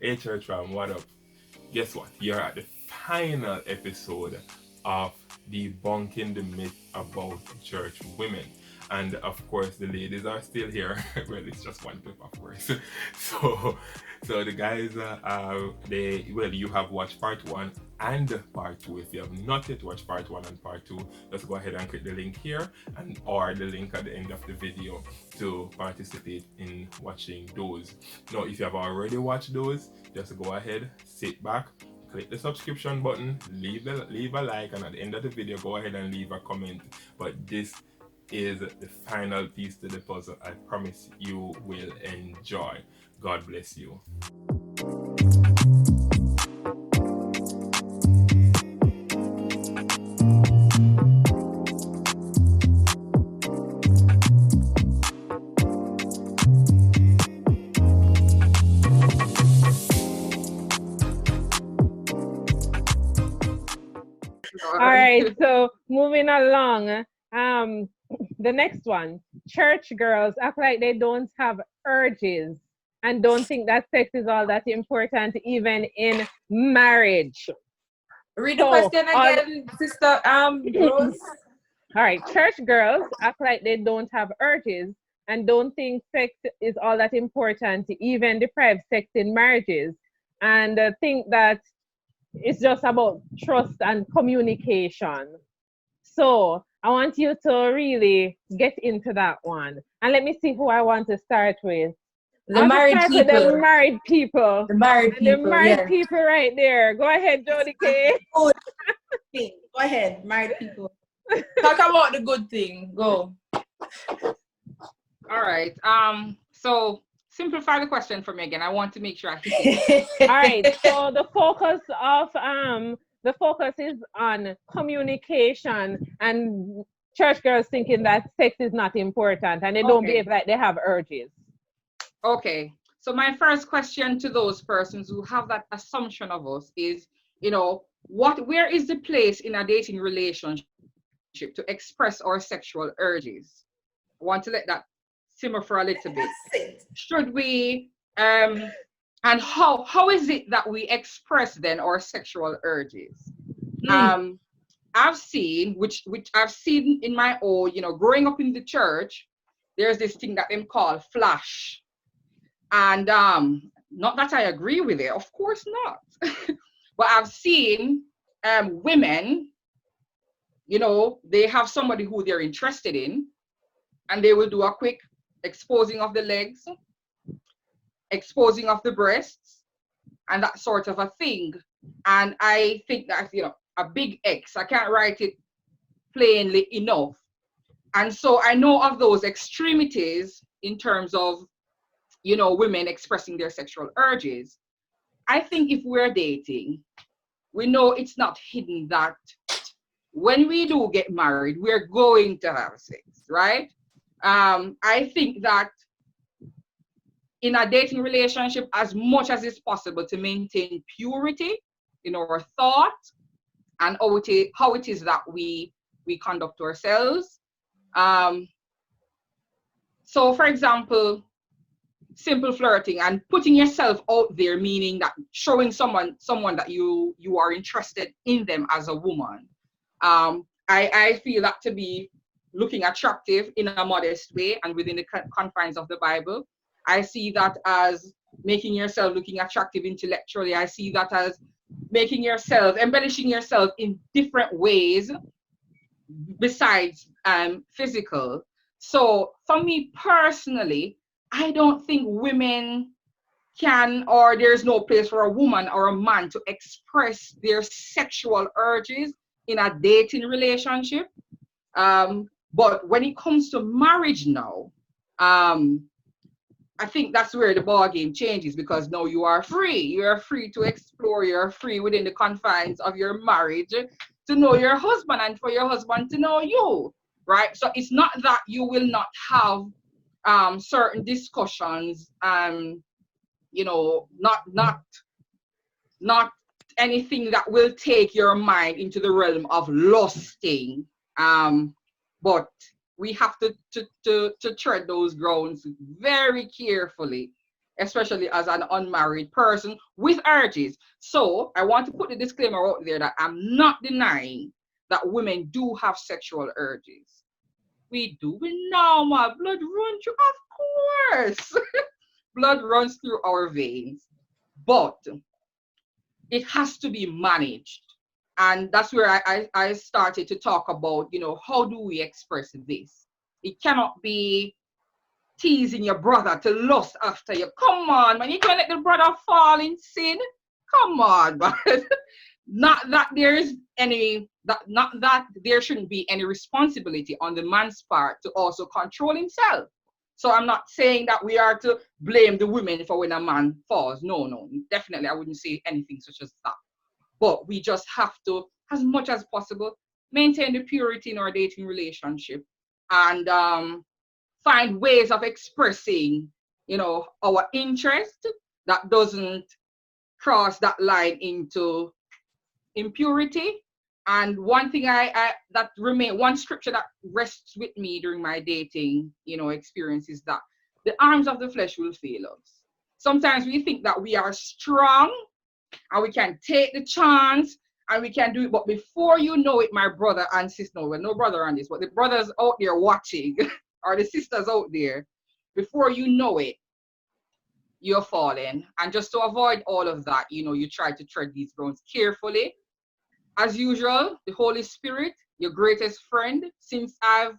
Hey church fam, what up? Guess what? You're at the final episode of debunking the myth about church women. And of course the ladies are still here. Well, it's just one clip of course. So so the guys you have watched part one and part two. If you have not yet watched part one and part two, just go ahead and click the link here and or the link at the end of the video to participate in watching those. Now if you have already watched those, just go ahead, sit back, click the subscription button, leave a like, and at the end of the video, go ahead and leave a comment. But this is the final piece to the puzzle. I promise you will enjoy. God bless you. All right, so moving along. The next one. Church girls act like they don't have urges and don't think that sex is all that important, even in marriage. Read the question again, sister Rose. All right, church girls act like they don't have urges and don't think sex is all that important, even deprive sex in marriages, and think that it's just about trust and communication. So I want you to really get into that one. And let me see who I want to start with. The married people. The married people. The married people. The married people right there. Go ahead, Jody-Kay. Go ahead, married people. Talk about the good thing. Go. All right. So simplify the question for me again. I want to make sure I hit it. All right. So the focus is on communication and church girls thinking that sex is not important and they don't behave like they have urges. Okay. So my first question to those persons who have that assumption of us is, where is the place in a dating relationship to express our sexual urges? I want to let that simmer for a little bit. Should we and how is it that we express then our sexual urges? I've seen which I've seen in my own, growing up in the church, there's this thing that them call flash. And not that I agree with it, of course not. But I've seen women, they have somebody who they're interested in, and they will do a quick exposing of the legs, exposing of the breasts, and that sort of a thing. And I think that, a big X, I can't write it plainly enough. And so I know of those extremities in terms of, women expressing their sexual urges. I think if we're dating, we know it's not hidden that when we do get married, we're going to have sex, right? I think that in a dating relationship, as much as it's possible to maintain purity in our thought and how it is that we conduct ourselves. So for example, simple flirting and putting yourself out there, meaning that showing someone that you are interested in them as a woman. I feel that to be looking attractive in a modest way and within the confines of the Bible. I see that as making yourself looking attractive intellectually. I see that as making yourself, embellishing yourself in different ways besides physical. So for me personally, I don't think women can, or there's no place for a woman or a man to express their sexual urges in a dating relationship. But when it comes to marriage now, I think that's where the ball game changes, because now you are free. You're free to explore. You're free within the confines of your marriage to know your husband and for your husband to know you, right? So it's not that you will not have certain discussions, not anything that will take your mind into the realm of lusting. But we have to tread those grounds very carefully, especially as an unmarried person with urges. So I want to put the disclaimer out there that I'm not denying that women do have sexual urges. We do. We know my blood runs through, of course. Blood runs through our veins. But it has to be managed. And that's where I started to talk about, how do we express this? It cannot be teasing your brother to lust after you. Come on, man. You can't let the brother fall in sin. Come on, man. Not that there is not that there shouldn't be any responsibility on the man's part to also control himself. So I'm not saying that we are to blame the women for when a man falls. No, definitely I wouldn't say anything such as that. But we just have to, as much as possible, maintain the purity in our dating relationship and find ways of expressing, our interest that doesn't cross that line into impurity. And one thing one scripture that rests with me during my dating, experience is that the arms of the flesh will fail us. Sometimes we think that we are strong and we can take the chance and we can do it. But before you know it, my brother and sister, no, well, no brother on this, but the brothers out there watching or the sisters out there, before you know it, you're falling. And just to avoid all of that, you try to tread these grounds carefully. As usual, the Holy Spirit, your greatest friend, since I've,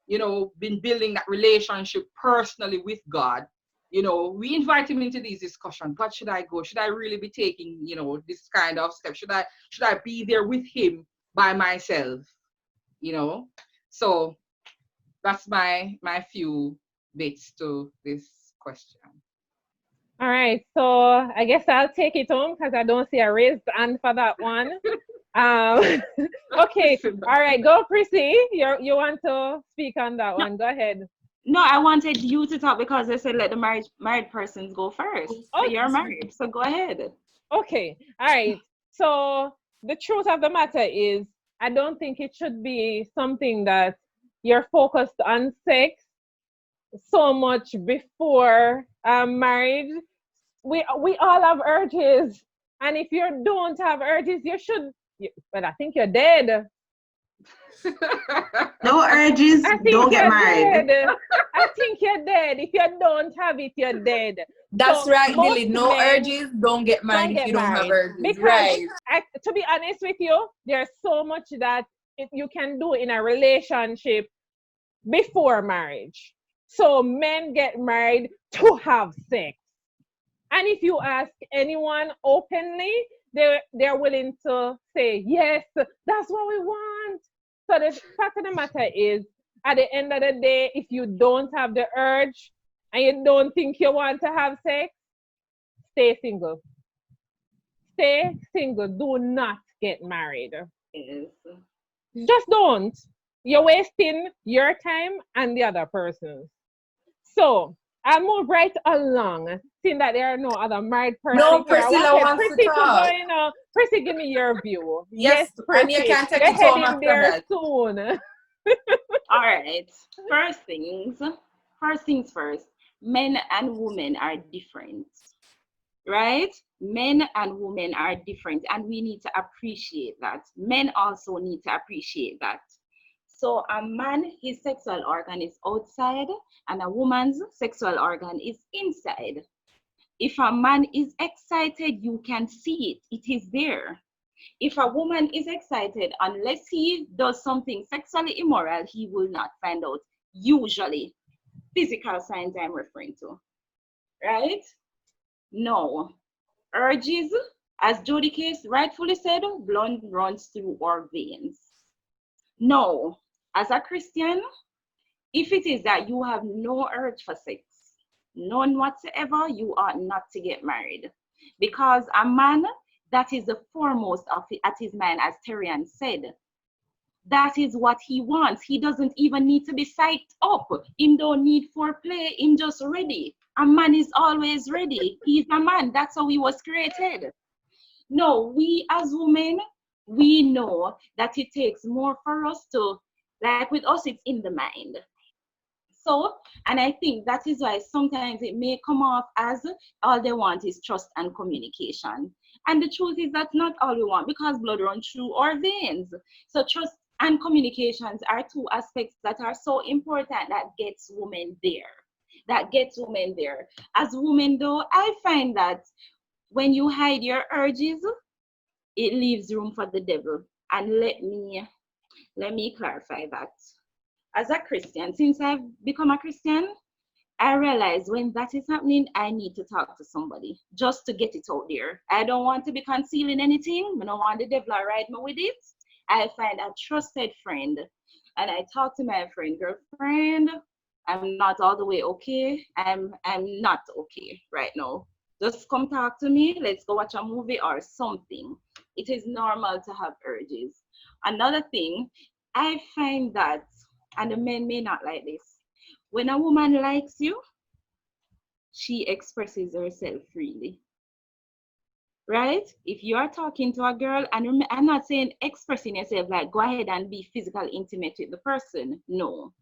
been building that relationship personally with God, we invite him into these discussions. God, should I go? Should I really be taking, this kind of step? Should I be there with him by myself? So that's my few bits to this question. All right, so I guess I'll take it home because I don't see a raised hand for that one. Okay, all right, go Prissy. You want to speak on that one? Go ahead. No, I wanted you to talk because they said let the married persons go first. So you're married, so go ahead. Okay, all right. So the truth of the matter is, I don't think it should be something that you're focused on sex so much before marriage. We all have urges, and if you don't have urges, you should. But I think you're dead. No urges, don't get married. Dead. I think you're dead. If you don't have it, you're dead. That's So right, most Dilly. No men urges, don't get married if you don't have urges. Because Right. to be honest with you, there's so much that you can do in a relationship before marriage. So men get married to have sex. And if you ask anyone openly, they're willing to say, yes, that's what we want. So the fact of the matter is, at the end of the day, if you don't have the urge and you don't think you want to have sex, stay single. Stay single. Do not get married. Yes. Just don't. You're wasting your time and the other person's. So I'll move right along, seeing that there are no other married persons. No, here. Priscilla wants to Prissy talk. Prissy, give me your view. Yes, Prissy. and you can take You're it home heading after there that. soon. All right. First things first. Men and women are different, right? Men and women are different, and we need to appreciate that. Men also need to appreciate that. So a man, his sexual organ is outside, and a woman's sexual organ is inside. If a man is excited, you can see it. It is there. If a woman is excited, unless he does something sexually immoral, he will not find out. Usually, physical signs I'm referring to, right? No. Urges, as Jody-Kay rightfully said, blood runs through our veins. No. As a Christian, if it is that you have no urge for sex, none whatsoever, you ought not to get married. Because a man, that is the foremost of it at his mind, as Terrian said. That is what he wants. He doesn't even need to be psyched up. Him don't need foreplay. Him just ready. A man is always ready. He's a man. That's how he was created. No, we as women, we know that it takes more for us to, like with us, it's in the mind. So, and I think that is why sometimes it may come off as all they want is trust and communication. And the truth is that's not all we want, because blood runs through our veins. So trust and communications are two aspects that are so important that gets women there. That gets women there. As women though, I find that when you hide your urges, it leaves room for the devil. And let me clarify that. As a Christian, since I've become a Christian, I realize when that is happening, I need to talk to somebody just to get it out there. I don't want to be concealing anything. I don't want the devil to ride me with it. I find a trusted friend and I talk to my friend, girlfriend, I'm not all the way okay. I'm not okay right now. Just come talk to me. Let's go watch a movie or something. It is normal to have urges. Another thing, I find that, and the men may not like this, when a woman likes you, she expresses herself freely. Right? If you are talking to a girl, and I'm not saying expressing yourself like go ahead and be physically intimate with the person. No,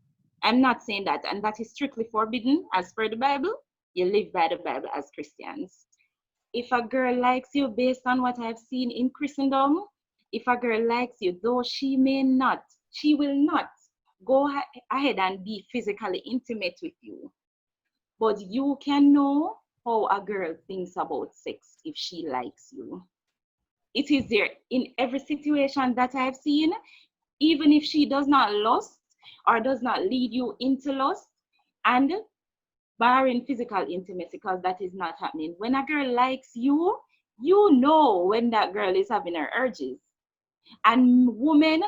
I'm not saying that. And that is strictly forbidden as per the Bible. You live by the Bible as Christians. If a girl likes you, based on what I've seen in Christendom, if a girl likes you, though she will not go ahead and be physically intimate with you. But you can know how a girl thinks about sex if she likes you. It is there in every situation that I've seen, even if she does not lust or does not lead you into lust, and barring physical intimacy, because that is not happening. When a girl likes you, you know when that girl is having her urges. And women,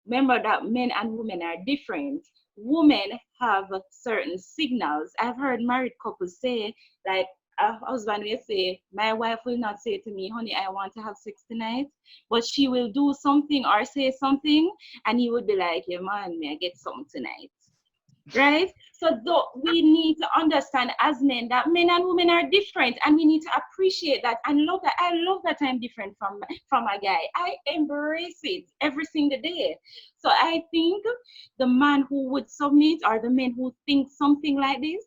remember that men and women are different. Women have certain signals. I've heard married couples say, like a husband will say, my wife will not say to me, honey, I want to have sex tonight, but she will do something or say something, and he would be like, yeah, man, may I get something tonight? Right? So we need to understand as men that men and women are different, and we need to appreciate that and love that. I love that I'm different from a guy. I embrace it every single day. So I think the man who would submit, or the men who think something like this,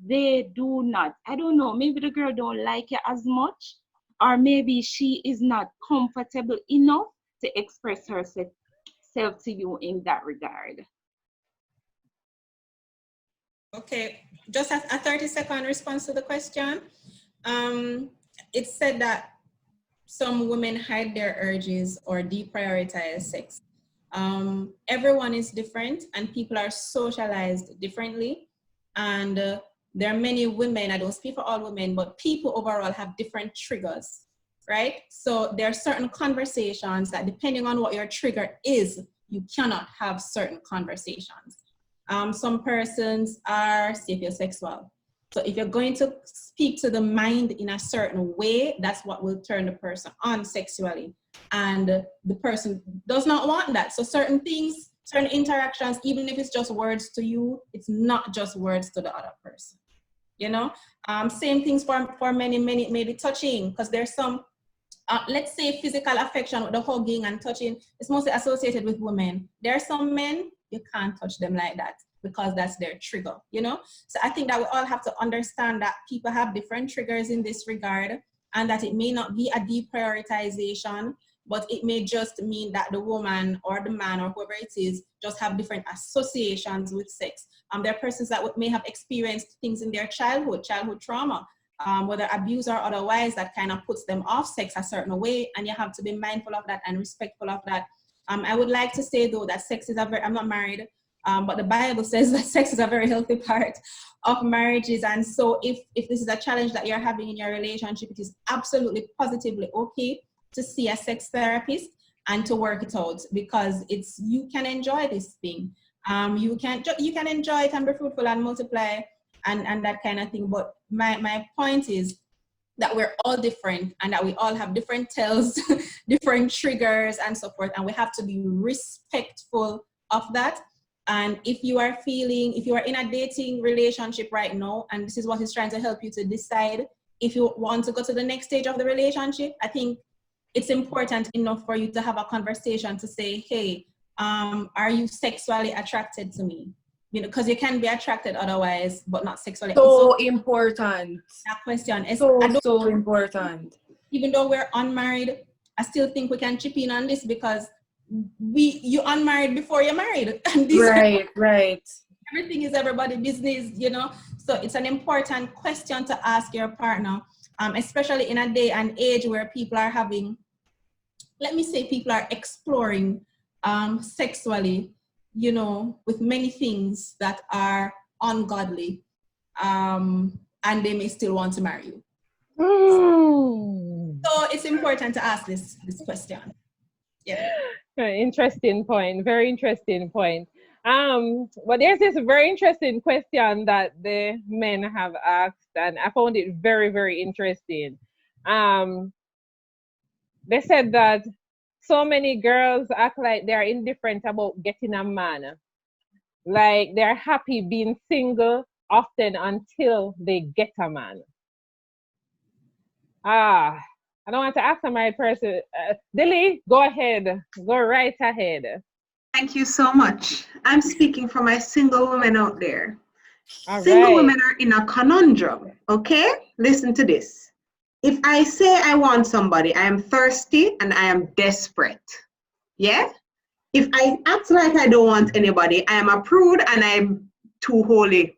they do not. I don't know, maybe the girl don't like it as much, or maybe she is not comfortable enough to express herself to you in that regard. Okay, just a 30-second response to the question. It said that some women hide their urges or deprioritize sex. Everyone is different and people are socialized differently. And there are many women, I don't speak for all women, but people overall have different triggers, right? So there are certain conversations that depending on what your trigger is, you cannot have certain conversations. Some persons are sapiosexual. So if you're going to speak to the mind in a certain way, that's what will turn the person on sexually. And the person does not want that. So certain things, certain interactions, even if it's just words to you, it's not just words to the other person. You know, same things for many, maybe touching, because there's some, let's say physical affection with the hugging and touching, it's mostly associated with women. There are some men, you can't touch them like that because that's their trigger, you know? So I think that we all have to understand that people have different triggers in this regard, and that it may not be a deprioritization, but it may just mean that the woman or the man or whoever it is just have different associations with sex. There are persons that may have experienced things in their childhood trauma, whether abuse or otherwise, that kind of puts them off sex a certain way, and you have to be mindful of that and respectful of that. I would like to say though that sex is I'm not married, but the Bible says that sex is a very healthy part of marriages. And so if this is a challenge that you're having in your relationship, it is absolutely positively okay to see a sex therapist and to work it out, because you can enjoy this thing. You can enjoy it and be fruitful and multiply and that kind of thing. But my point is that we're all different and that we all have different tells, different triggers and so forth. And we have to be respectful of that. And if you are in a dating relationship right now, and this is what he's trying to help you to decide if you want to go to the next stage of the relationship, I think it's important enough for you to have a conversation to say, hey, are you sexually attracted to me? you know, because you can be attracted otherwise, but not sexually. So important. That question is So important. Even though we're unmarried, I still think we can chip in on this because you unmarried before you're married. And this Right. everything is everybody's business, you know. So it's an important question to ask your partner, especially in a day and age where people are having, let me say, people are exploring sexually, you know, with many things that are ungodly, and they may still want to marry you. So it's important to ask this question. Yeah. Interesting point. Very interesting point. But there's this very interesting question that the men have asked, and I found it very, very interesting. They said that so many girls act like they're indifferent about getting a man. Like they're happy being single often until they get a man. I don't want to ask a married person. Dilly, go ahead. Go right ahead. Thank you so much. I'm speaking for my single women out there. All Single right. women are in a conundrum, okay? Listen to this. If I say I want somebody, I am thirsty and I am desperate. Yeah? If I act like I don't want anybody, I am a prude and I'm too holy.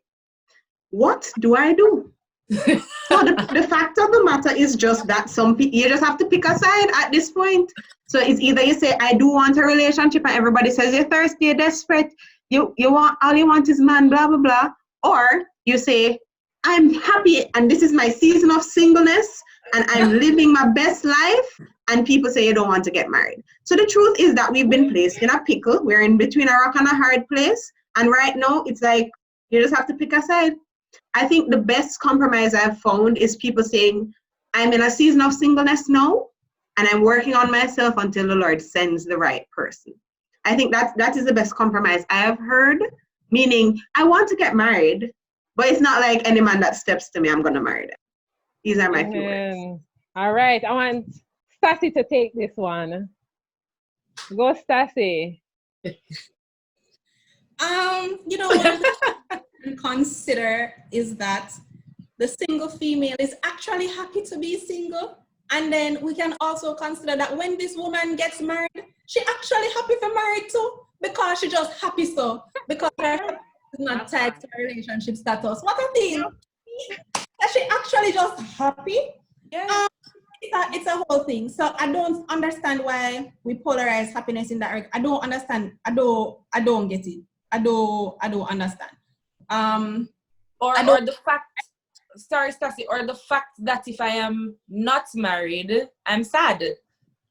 What do I do? So the fact of the matter is just that some people, you just have to pick a side at this point. So it's either you say, I do want a relationship, and everybody says you're thirsty, you're desperate, you want, all you want is man, blah, blah, blah. Or you say, I'm happy and this is my season of singleness and I'm living my best life, and people say you don't want to get married. So the truth is that we've been placed in a pickle. We're in between a rock and a hard place. And right now it's like, you just have to pick a side. I think the best compromise I've found is people saying, I'm in a season of singleness now, and I'm working on myself until the Lord sends the right person. I think that is the best compromise I have heard, meaning I want to get married, but it's not like any man that steps to me, I'm going to marry them. These are my few words. All right. I want Stassi to take this one. Go, Stassi. You know, one of the things to consider is that the single female is actually happy to be single. And then we can also consider that when this woman gets married, she actually happy for married too, because she just happy so, because her is not tied to her relationship status. What a thing. That she actually just happy. Yeah. It's a whole thing. So I don't understand why we polarize happiness in that regard. I don't understand. I don't get it. I don't understand. Or the fact, sorry, Stassi, or the fact that if I am not married, I'm sad.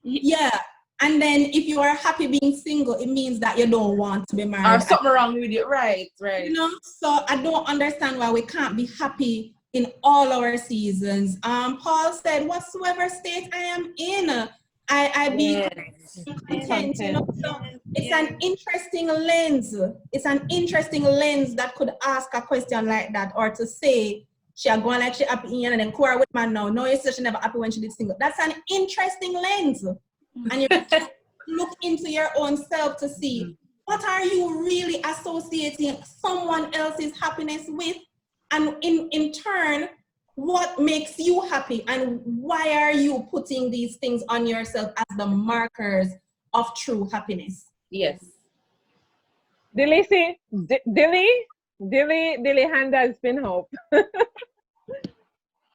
Yeah. And then if you are happy being single, it means that you don't want to be married. Or something wrong with you. Right. You know, so I don't understand why we can't be happy in all our seasons. Paul said, whatsoever state I am in, I be content, you know. So it's an interesting lens. It's an interesting lens that could ask a question like that, or to say she are going like she happy in and then quarrel with man now. No, you say she never happy when she did single. That's an interesting lens. And you look into your own self to see what are you really associating someone else's happiness with, and in turn, what makes you happy, and why are you putting these things on yourself as the markers of true happiness? Yes. Dilly, see? Dilly hand has been hope.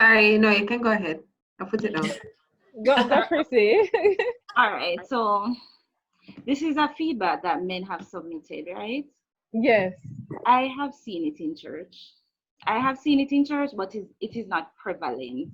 Sorry, no, you can go ahead. I'll put it down. Go Chrissy. All right, so this is a feedback that men have submitted, right? Yes. I have seen it in church. But it is not prevalent.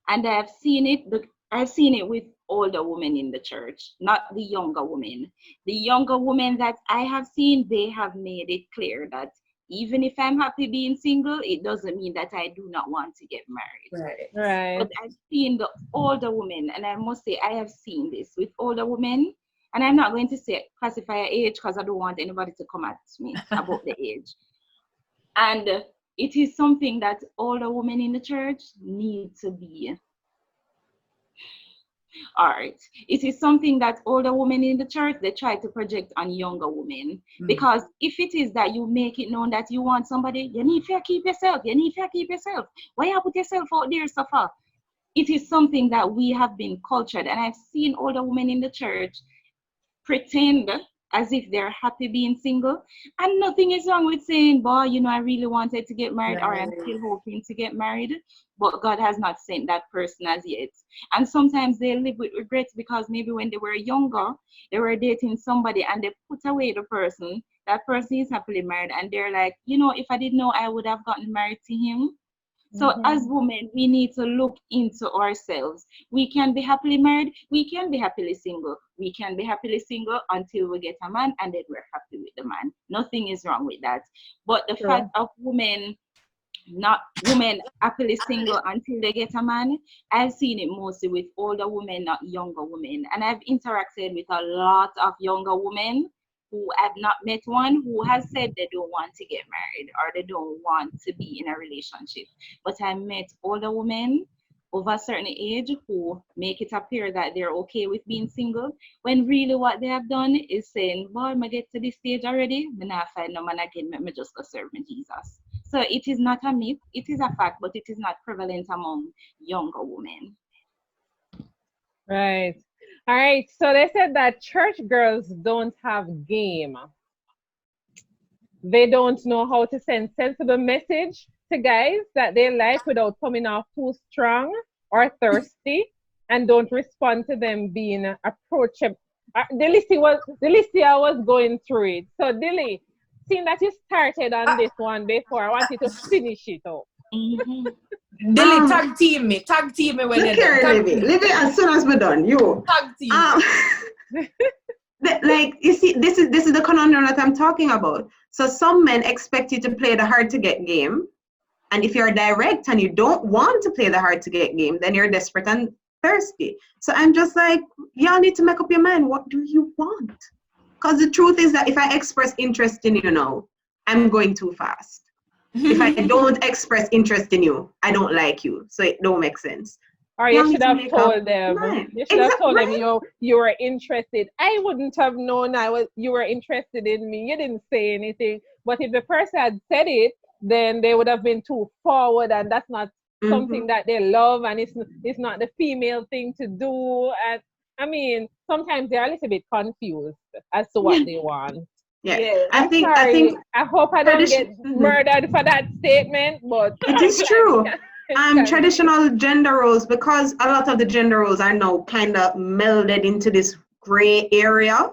And I've seen it with older women in the church, not the younger women. The younger women that I have seen, they have made it clear that even if I'm happy being single, it doesn't mean that I do not want to get married. Right. But I've seen the older women, and I must say I have seen this with older women, and I'm not going to say classify age because I don't want anybody to come at me about the age. And it is something that older women in the church need to be All right. It is something that older women in the church, they try to project on younger women. Because if it is that you make it known that you want somebody, you need to keep yourself. You need to keep yourself. Why you put yourself out there, suffer? It is something that we have been cultured. And I've seen older women in the church pretend as if they're happy being single. And nothing is wrong with saying, boy, you know, I really wanted to get married, or I'm still hoping to get married, but God has not sent that person as yet. And sometimes they live with regrets because maybe when they were younger, they were dating somebody and they put away the person. That person is happily married and they're like, you know, if I didn't know, I would have gotten married to him. So as women, we need to look into ourselves. We can be happily married. We can be happily single. We can be happily single until we get a man, and then we're happy with the man. Nothing is wrong with that. But the fact of women happily single until they get a man, I've seen it mostly with older women, not younger women. And I've interacted with a lot of younger women who have not met one who has said they don't want to get married or they don't want to be in a relationship. But I met older women over a certain age who make it appear that they're okay with being single, when really what they have done is saying, boy, I get to this stage already, I'm not find no man again, me just go serve me Jesus. So it is not a myth, it is a fact, but it is not prevalent among younger women. Right. All right. So they said that church girls don't have game. They don't know how to send sensible message to guys that they like without coming off too strong or thirsty, and don't respond to them being approachable. Delissia was going through it. So Dilly, seeing that you started on this one before, I want you to finish it up. Dilly, tag team me when you're done. Livy, as soon as we're done, you. Tag team. Like, you see, this is the conundrum that I'm talking about. So some men expect you to play the hard to get game. And if you're direct and you don't want to play the hard to get game, then you're desperate and thirsty. So I'm just like, y'all need to make up your mind. What do you want? Because the truth is that if I express interest in you now, I'm going too fast. If I don't express interest in you, I don't like you. So it don't make sense. Or you should have told them. You should have told them you were interested. I wouldn't have known you were interested in me. You didn't say anything. But if the person had said it, then they would have been too forward, and that's not something that they love, and it's not the female thing to do. And I mean, sometimes they're a little bit confused as to what they want. Yeah. I hope I don't get murdered for that statement, but it is true. Traditional gender roles, because a lot of the gender roles are now kind of melded into this gray area,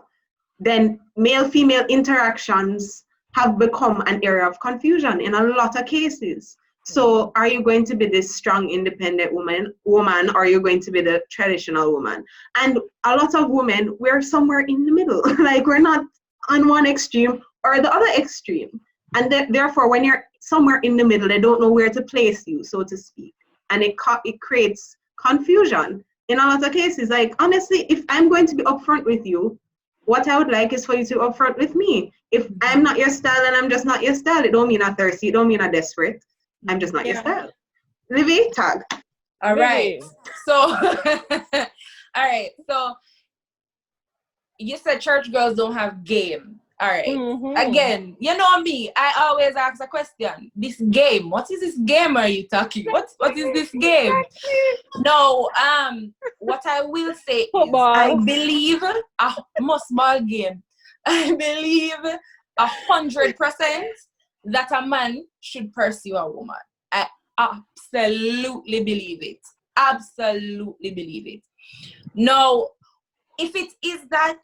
then male-female interactions have become an area of confusion in a lot of cases. So are you going to be this strong, independent woman, or are you going to be the traditional woman? And a lot of women, we're somewhere in the middle. Like, we're not on one extreme or the other extreme. And therefore, when you're somewhere in the middle, they don't know where to place you, so to speak. And it creates confusion in a lot of cases. Like, honestly, if I'm going to be upfront with you, what I would like is for you to be upfront with me. If I'm not your style and I'm just not your style, it don't mean I'm thirsty, it don't mean I'm desperate. I'm just not your style. Livy, tag. All right. So, all right. So, you said church girls don't have game. All right. Again, you know me. I always ask a question. This game. What is this game? Are you talking? What is this game? No. What I will say Football. is, I believe a small game. I believe 100% that a man should pursue a woman. I absolutely believe it. Absolutely believe it. Now, if it is that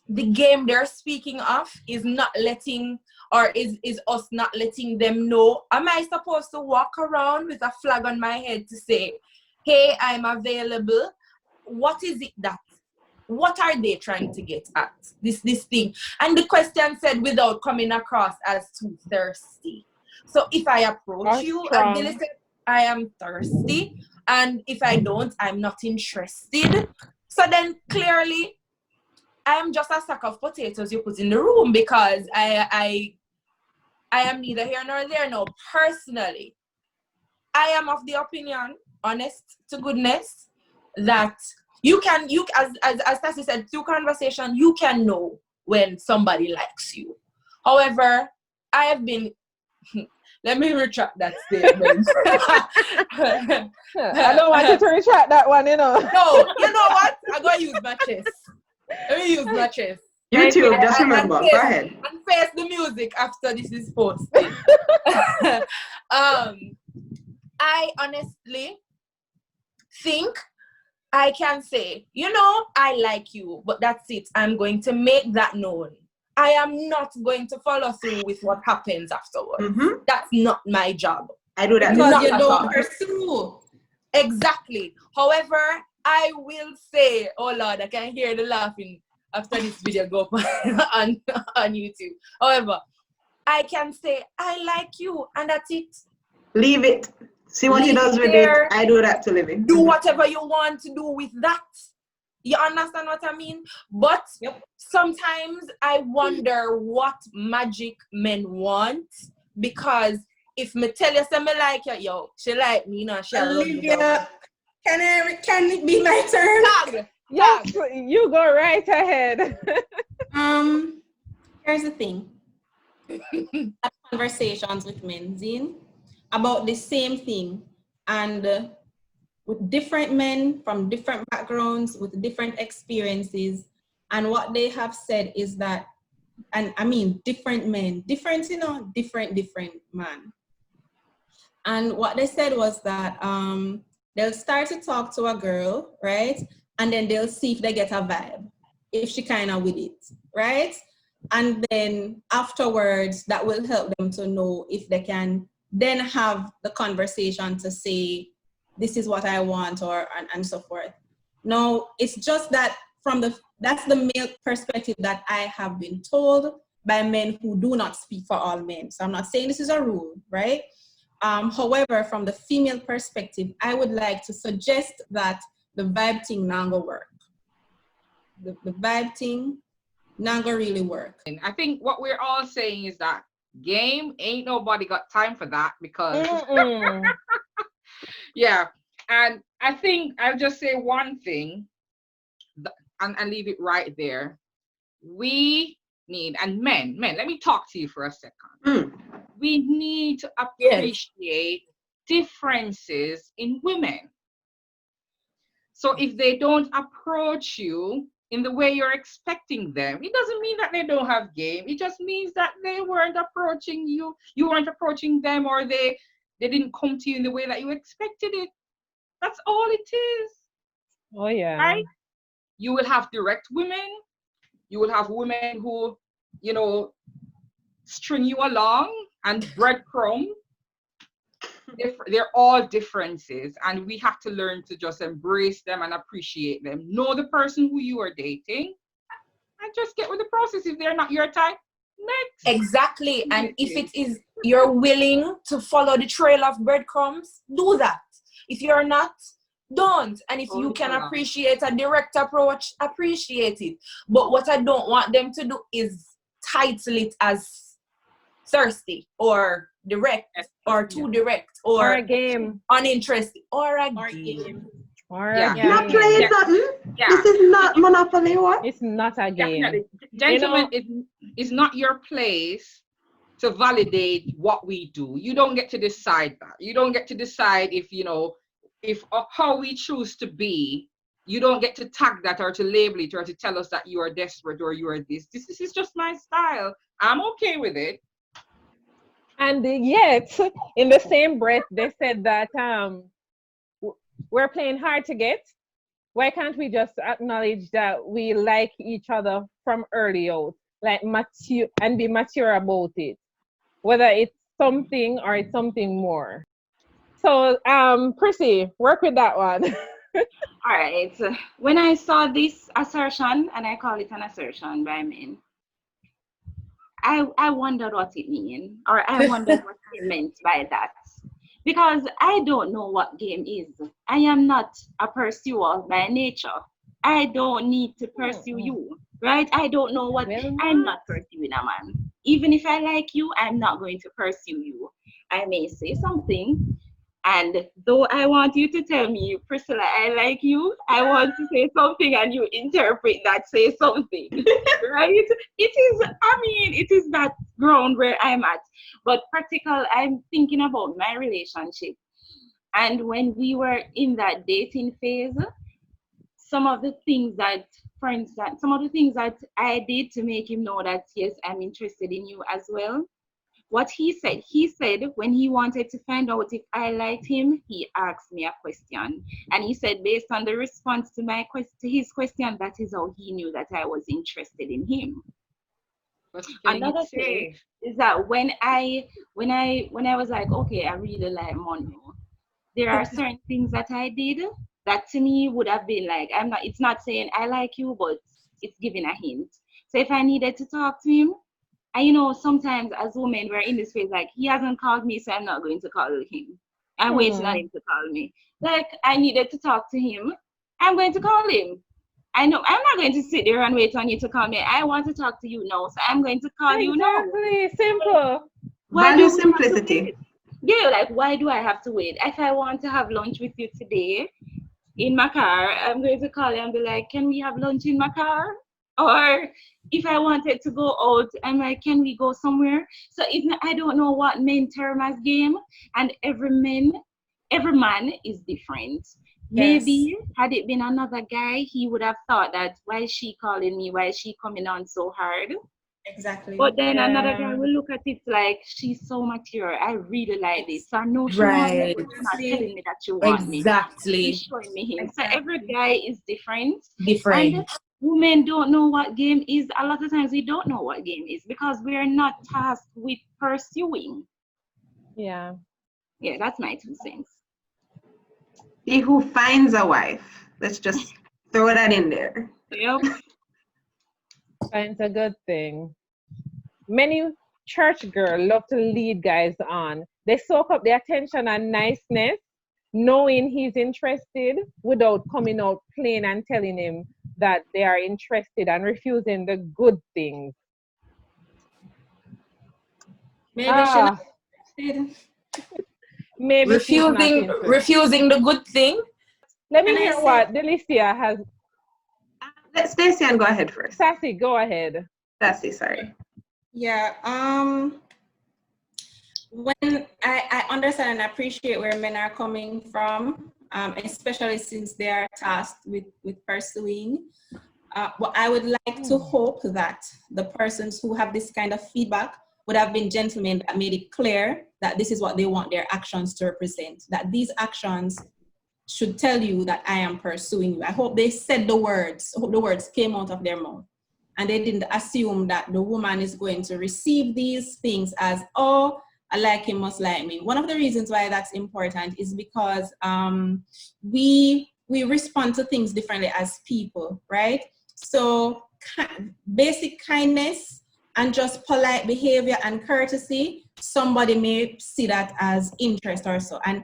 the game they're speaking of is not letting, or is us not letting them know, am I supposed to walk around with a flag on my head to say, hey, I'm available? What is it that? What are they trying to get at? This thing. And the question said, without coming across as too thirsty. So if I approach you and Billy said, I am thirsty, and if I don't, I'm not interested. So then clearly, I am just a sack of potatoes you put in the room, because I am neither here nor there. No, personally, I am of the opinion, honest to goodness, that you as Tassie said, through conversation, you can know when somebody likes you. However, I have been let me retract that statement. I don't want you to retract that one, you know. No, you know what? I'm gonna use my chest. Let me use my chest. YouTube, just remember, go ahead. And face the music after this is posted. I honestly think I can say, you know, I like you, but that's it. I'm going to make that known. I am not going to follow through with what happens afterwards. Mm-hmm. That's not my job. I do that Because you Not don't at all. pursue. Exactly. However, I will say, oh Lord, I can hear the laughing after this video go up on YouTube. However, I can say, I like you, and that's it. Leave it. See what he Leave does it with there. it. I do that to living. Do whatever you want to do with that. You understand what I mean? But sometimes I wonder what magic men want, because if me tell you something like you, yo, she like me, you know, she love me. Olivia, can it be my turn? Tag. Yes, you go right ahead. Here's the thing. Have conversations with men, Zine, about the same thing, and with different men from different backgrounds, with different experiences, and what they have said is that, and I mean different men, different, you know, different man. And what they said was that they'll start to talk to a girl, right? And then they'll see if they get a vibe, if she kind of with it, right? And then afterwards, that will help them to know if they can then have the conversation to say, this is what I want, or and so forth. No, it's just that that's the male perspective that I have been told by men who do not speak for all men. So I'm not saying this is a rule, right? However, from the female perspective, I would like to suggest that the vibe thing not go work. The vibe thing not go really work. And I think what we're all saying is that game ain't nobody got time for that, because yeah. And I think I'll just say one thing and leave it right there. We need, and men, let me talk to you for a second. We need to appreciate differences in women. So if they don't approach you in the way you're expecting them, it doesn't mean that they don't have game. It just means that they weren't approaching you. You weren't approaching them, or they didn't come to you in the way that you expected it. That's all it is. Oh yeah. Right? You will have direct women. You will have women who, you know, string you along and breadcrumb. They're all differences, and we have to learn to just embrace them and appreciate them. Know the person who you are dating, and just get with the process. If they're not your type, next. Exactly. And if it is, you're willing to follow the trail of breadcrumbs, do that. If you're not, don't. And if you can appreciate a direct approach, appreciate it. But what I don't want them to do is title it as thirsty or direct or too direct or a game, uninterested or a game. Or a game. Not playing nothing. Yeah. This is not Monopoly, what? It's not a game. Definitely. Gentlemen, it's not your place to validate what we do. You don't get to decide that. You don't get to decide if, you know, if how we choose to be. You don't get to tag that or to label it or to tell us that you are desperate or you are this. This is just my style. I'm okay with it. And yet, in the same breath, they said that we're playing hard to get. Why can't we just acknowledge that we like each other from early out, like mature, and be mature about it, whether it's something or it's something more. So, Prissy, work with that one. All right. When I saw this assertion, and I call it an assertion by men, I wondered what it meant, or I wondered what it meant by that. Because I don't know what game is. I am not a pursuer by nature. I don't need to pursue you, right? I don't know what, I'm not pursuing a man. Even if I like you, I'm not going to pursue you. I may say something, And though I want you to tell me, Priscilla, I like you, I want to say something and you interpret that, say something, right? It is that ground where I'm at. But practical, I'm thinking about my relationship. And when we were in that dating phase, some of the things that, for instance, some of the things that I did to make him know that, yes, I'm interested in you as well. What he said when he wanted to find out if I liked him, he asked me a question. And he said, based on the response to his question, that is how he knew that I was interested in him. What did Another he thing say? is that when I was like, okay, I really like Monroe, there are certain things that I did that to me would have been like, it's not saying I like you, but it's giving a hint. So if I needed to talk to him, and sometimes as women, we're in this phase, like, he hasn't called me, so I'm not going to call him. I'm waiting on him to call me. Like, I needed to talk to him, I'm going to call him. I know I'm not going to sit there and wait on you to call me. I want to talk to you now, so I'm going to call you now. Exactly. Simple. Why Value do we have to simplicity. wait? Yeah, like, why do I have to wait? If I want to have lunch with you today in my car, I'm going to call you and be like, can we have lunch in my car? Or if I wanted to go out, I'm like, can we go somewhere? So I don't know what men term as game, and every man is different. Maybe had it been another guy, he would have thought that, why is she calling me? Why is she coming on so hard? Exactly. But then another guy will look at it like, she's so mature. I really like this. So I know she wants me, Right. but you're not telling me that you want me. You're Exactly. showing me him. So Exactly. every guy is different. And Different. women don't know what game is. A lot of times we don't know what game is because we are not tasked with pursuing. Yeah. Yeah, that's my 2 cents. He who finds a wife. Let's just throw that in there. Yep. It's a good thing. Many church girls love to lead guys on. They soak up the attention and niceness, knowing he's interested without coming out plain and telling him that they are interested and refusing the good things. Maybe she not Ah, interested. maybe she's not interested. Refusing the good thing. Let me Can I hear say- what Delicia has. Let Stacey and go ahead first. Sassy, go ahead. Sassy, sorry. Yeah. When I understand and appreciate where men are coming from, especially since they are tasked with pursuing. But I would like to hope that the persons who have this kind of feedback would have been gentlemen that made it clear that this is what they want their actions to represent, that these actions should tell you that I am pursuing you. I hope they said the words, I hope the words came out of their mouth. And they didn't assume that the woman is going to receive these things as, oh, I like him, must like me. One of the reasons why that's important is because we respond to things differently as people, right? So basic kindness and just polite behavior and courtesy, somebody may see that as interest or so. And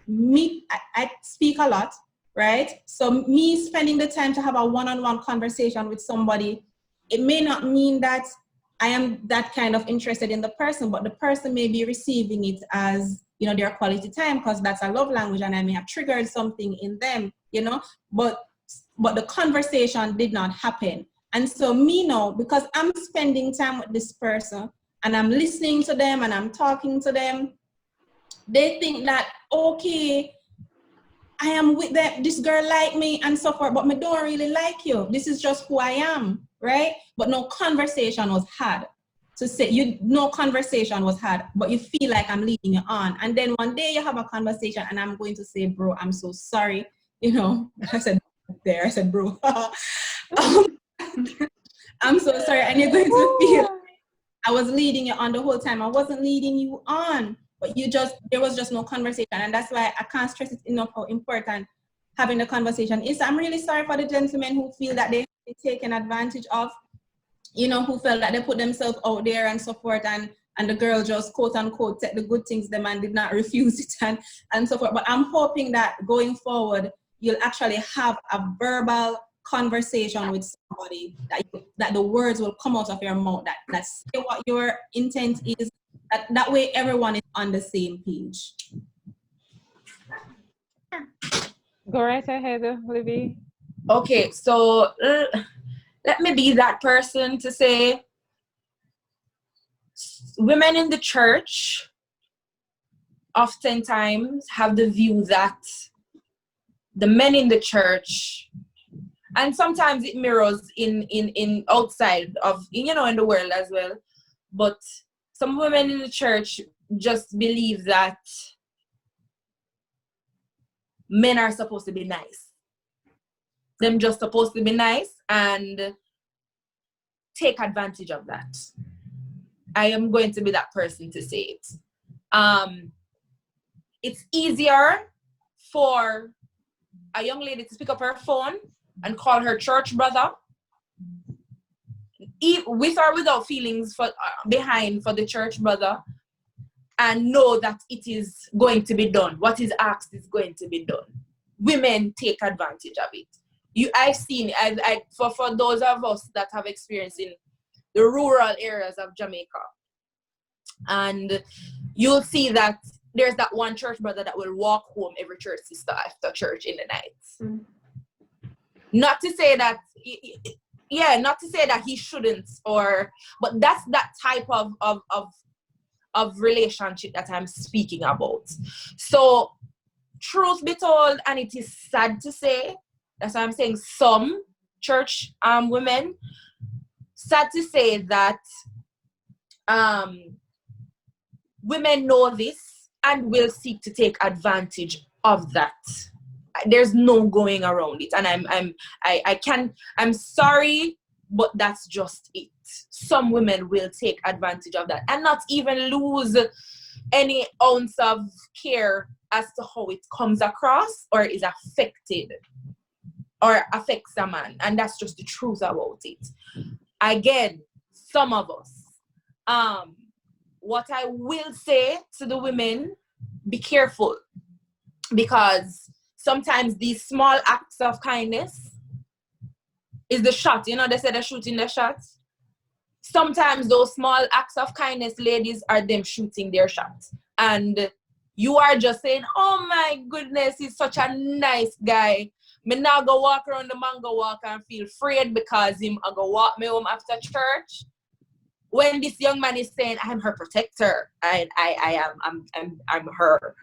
me, I speak a lot, right? So me spending the time to have a one-on-one conversation with somebody, it may not mean that I am that kind of interested in the person, but the person may be receiving it as, their quality time, because that's a love language and I may have triggered something in them, but the conversation did not happen. And so me now, because I'm spending time with this person and I'm listening to them and I'm talking to them, they think that, okay, I am with them, this girl like me and so forth, but me don't really like you. This is just who I am, right? But no conversation was had to say, no conversation was had, but you feel like I'm leading you on. And then one day you have a conversation and I'm going to say, bro, I'm so sorry. I said, bro, I'm so sorry. And you're going to feel I was leading you on the whole time. I wasn't leading you on, but there was just no conversation. And that's why I can't stress it enough how important having the conversation is. I'm really sorry for the gentlemen who feel that they've been taken advantage of, who felt that they put themselves out there and so forth, and the girl just quote unquote said the good things the man did not refuse it and so forth. But I'm hoping that going forward, you'll actually have a verbal conversation with somebody that the words will come out of your mouth, that say what your intent is, that way everyone is on the same page. Go right ahead, Libby. Okay, so let me be that person to say women in the church oftentimes have the view that the men in the church, and sometimes it mirrors in outside of, you know, in the world as well, but some women in the church just believe that men are supposed to be nice. Them just supposed to be nice and take advantage of that. I am going to be that person to say it. It's easier for a young lady to pick up her phone and call her church brother, with or without feelings for behind for the church brother, and know that it is going to be done. What is asked is going to be done. Women take advantage of it. I've seen, for those of us that have experience in the rural areas of Jamaica, and you'll see that there's that one church brother that will walk home every church sister after church in the night. Not to say that, not to say that he shouldn't, but that's that type of relationship that I'm speaking about. So, truth be told, and it is sad to say, that's why I'm saying some church women, sad to say that women know this and will seek to take advantage of that. There's no going around it, and I'm sorry, but that's just it. Some women will take advantage of that and not even lose any ounce of care as to how it comes across or is affected or affects a man, and that's just the truth about it. Again, some of us, what I will say to the women, be careful, because sometimes these small acts of kindness is the shot. You know, they say they're shooting the shots. Sometimes those small acts of kindness, ladies, are them shooting their shots. And you are just saying, oh my goodness, he's such a nice guy. Me now go walk around the mango walk and feel afraid because him I go walk me home after church. When this young man is saying, I'm her protector, and I'm her.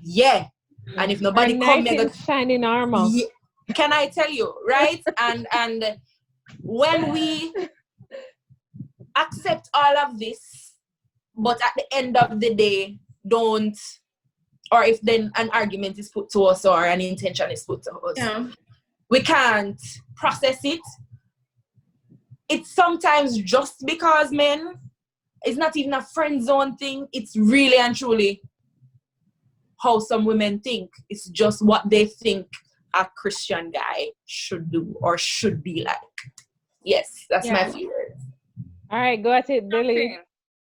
Yeah. And if nobody come, knight in shining armor. Yeah, can I tell you, right? and when we accept all of this, but at the end of the day, don't, or if then an argument is put to us or an intention is put to us, we can't process it. It's sometimes just because men, it's not even a friend zone thing. It's really and truly how some women think. It's just what they think a Christian guy should do or should be like. Yes, that's my fear. All right, go at it, Billy.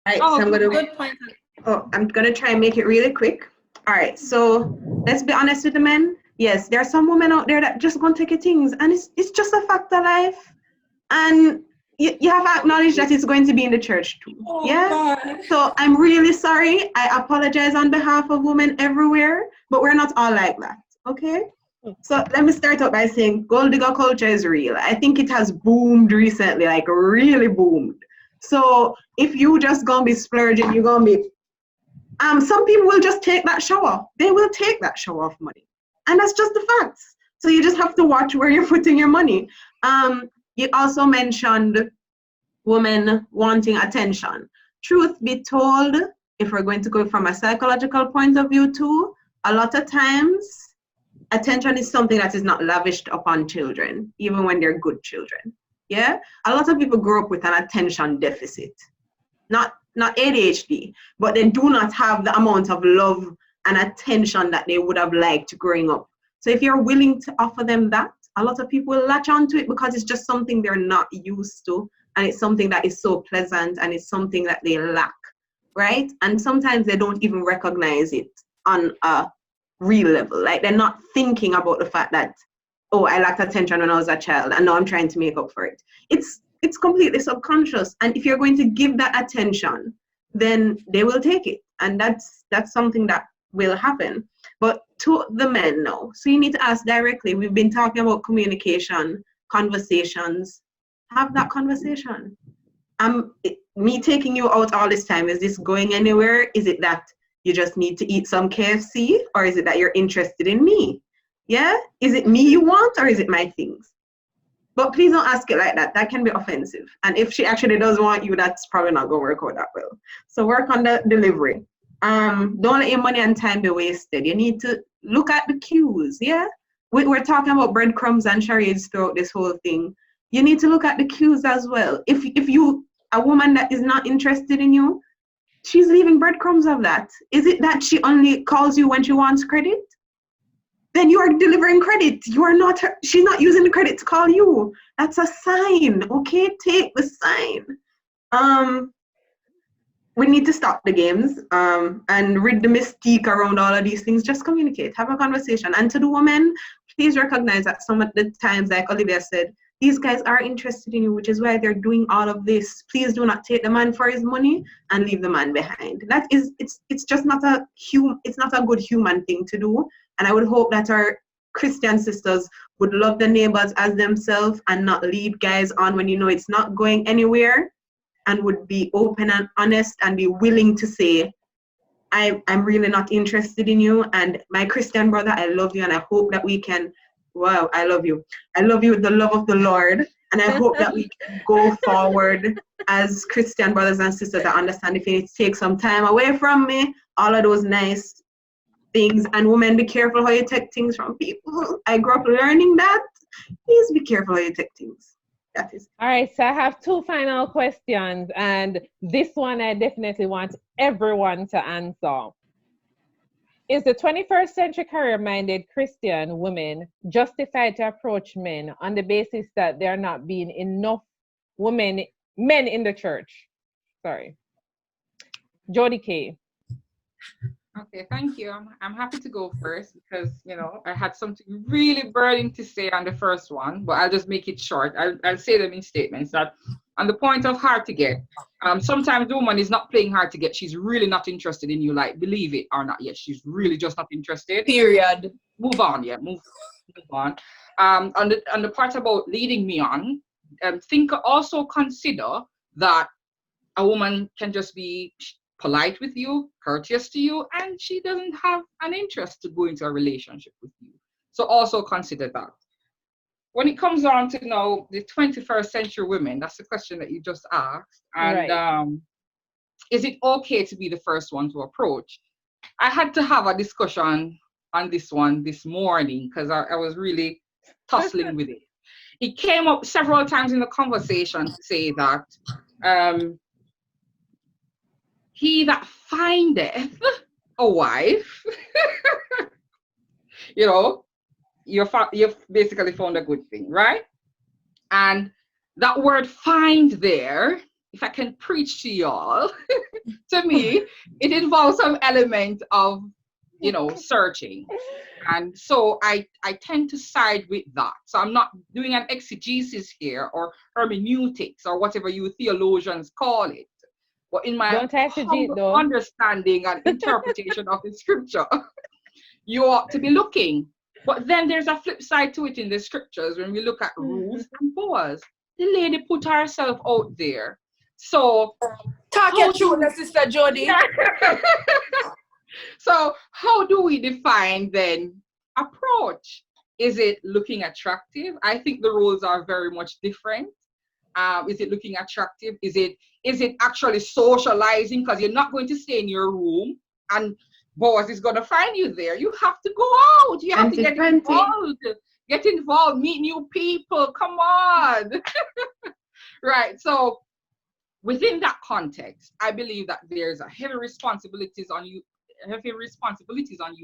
All right, so good point. I'm gonna try and make it really quick. All right, so let's be honest with the men. Yes, there are some women out there that just gonna take your things, and it's just a fact of life. And you have to acknowledge that it's going to be in the church too. God. So I'm really sorry. I apologize on behalf of women everywhere, but we're not all like that, okay? So let me start out by saying gold digger culture is real. I think it has boomed recently, like really boomed. So if you just gonna be splurging, you're gonna be, some people will just take that shower. They will take that show off money. And that's just the facts. So you just have to watch where you're putting your money. You also mentioned women wanting attention. Truth be told, if we're going to go from a psychological point of view too, a lot of times, attention is something that is not lavished upon children, even when they're good children. Yeah? A lot of people grow up with an attention deficit. Not ADHD, but they do not have the amount of love and attention that they would have liked growing up. So if you're willing to offer them that, a lot of people will latch onto it because it's just something they're not used to, and it's something that is so pleasant, and it's something that they lack, right? And sometimes they don't even recognize it on a real level. Like they're not thinking about the fact that, oh, I lacked attention when I was a child, and now I'm trying to make up for it. It's completely subconscious, and if you're going to give that attention, then they will take it, and that's something that will happen. But to the men now. So you need to ask directly. We've been talking about communication, conversations. Have that conversation. Me taking you out all this time, is this going anywhere? Is it that you just need to eat some KFC, or is it that you're interested in me? Yeah? Is it me you want, or is it my things? But please don't ask it like that. That can be offensive. And if she actually does want you, that's probably not going to work out that well. So work on the delivery. Don't let your money and time be wasted. You need to look at the cues, yeah? We're talking about breadcrumbs and charades throughout this whole thing. You need to look at the cues as well. If you, a woman that is not interested in you, she's leaving breadcrumbs of that. Is it that she only calls you when she wants credit? Then you are delivering credit. You are not, she's not using the credit to call you. That's a sign, okay? Take the sign. We need to stop the games and rid the mystique around all of these things. Just communicate, have a conversation. And to the women, please recognize that some of the times, like Olivia said, these guys are interested in you, which is why they're doing all of this. Please do not take the man for his money and leave the man behind. That is, it's just not it's not a good human thing to do. And I would hope that our Christian sisters would love the neighbors as themselves and not lead guys on when you know it's not going anywhere, and would be open and honest and be willing to say, I'm really not interested in you. And my Christian brother, I love you, and I hope that we can, wow, I love you. I love you with the love of the Lord. And I hope that we can go forward as Christian brothers and sisters that understand if you need to take some time away from me, all of those nice things. And women, be careful how you take things from people. I grew up learning that. Please be careful how you take things. That is. All right, so I have two final questions, and this one I definitely want everyone to answer. Is the 21st century career-minded Christian women justified to approach men on the basis that there are not being enough men in the church? Sorry. Jody-Kay. Okay, thank you. I'm happy to go first because, you know, I had something really burning to say on the first one, but I'll just make it short. I'll say them in statements that on the point of hard to get, sometimes the woman is not playing hard to get. She's really not interested in you, like, believe it or not. Yes, she's really just not interested. Period. Move on, yeah, move on. On the part about leading me on, also consider that a woman can just be polite with you, courteous to you, and she doesn't have an interest to go into a relationship with you. So also consider that. When it comes on to now the 21st century women, that's the question that you just asked. And right. Is it okay to be the first one to approach? I had to have a discussion on this one this morning because I was really tussling with it. It came up several times in the conversation to say that he that findeth a wife, you know, you've basically found a good thing, right? And that word find there, if I can preach to y'all, to me, it involves some element of, you know, searching. And so I tend to side with that. So I'm not doing an exegesis here or hermeneutics or whatever you theologians call it. But in my understanding and interpretation of the scripture, you ought to be looking. But then there's a flip side to it in the scriptures when we look at Ruth and Boaz. The lady put herself out there. So talk your truth, Sister Jody. So how do we define then approach? Is it looking attractive? I think the roles are very much different. Is it looking attractive? Is it actually socializing? Because you're not going to stay in your room and Boaz is going to find you there. You have to go out. You have to get involved. Get involved. Meet new people. Come on. Right. So within that context, I believe that there's a heavy responsibilities on you,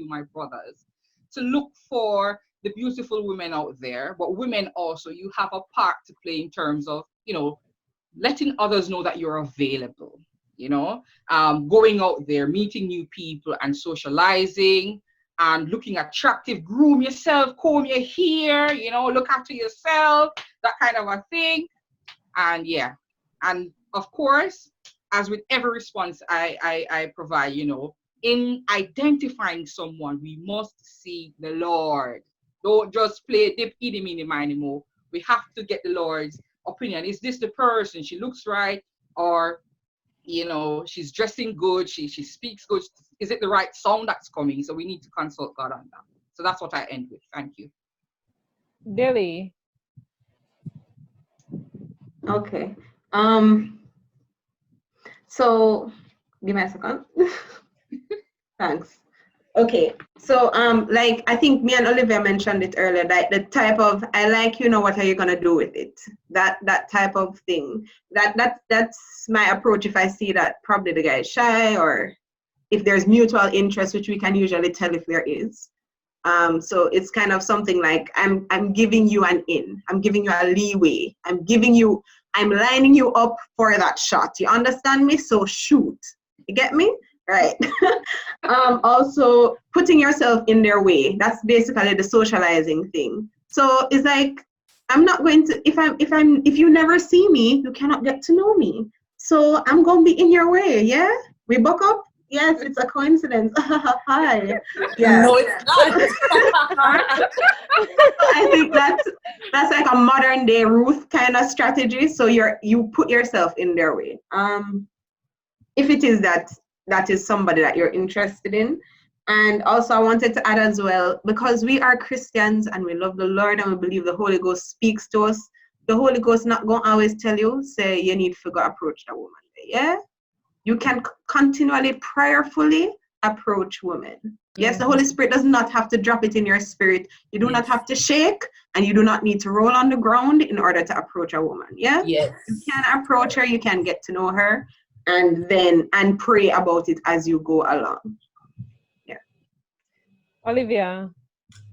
my brothers, to look for the beautiful women out there. But women also, you have a part to play in terms of, you know, letting others know that you're available, you know, going out there, meeting new people and socializing and looking attractive, groom yourself, comb your hair, you know, look after yourself, that kind of a thing. And yeah, and of course, as with every response I provide, you know, in identifying someone, we must see the Lord. Don't just play dip eeny meeny miny mo. We have to get the Lord's opinion. Is this the person? She looks right, or she's dressing good, she speaks good. Is it the right song that's coming? So we need to consult God on that. So that's what I end with. Thank you. Dilly. Okay. So give me a second. Thanks. Okay. So like I think me and Olivia mentioned it earlier, like the type of I like what are you gonna do with it? That type of thing. That's my approach if I see that probably the guy is shy, or if there's mutual interest, which we can usually tell if there is. So it's kind of something like I'm giving you an in. I'm giving you a leeway. I'm lining you up for that shot. You understand me? So shoot. You get me? Right. Also putting yourself in their way. That's basically the socializing thing. So it's like I'm not going to if you never see me, you cannot get to know me. So I'm gonna be in your way, yeah? We buck up? Yes, it's a coincidence. Hi. Yeah. No, it's not. I think that's like a modern day Ruth kind of strategy. So you put yourself in their way. If it is that is somebody that you're interested in. And also I wanted to add as well, because we are Christians and we love the Lord and we believe the Holy Ghost speaks to us, the Holy Ghost not gonna always tell you, say you need to go approach the woman. Yeah? You can continually prayerfully approach women. Yes, the Holy Spirit does not have to drop it in your spirit. You do not have to shake, and you do not need to roll on the ground in order to approach a woman. Yeah? Yes. You can approach her, you can get to know her, and pray about it as you go along. Yeah. Olivia.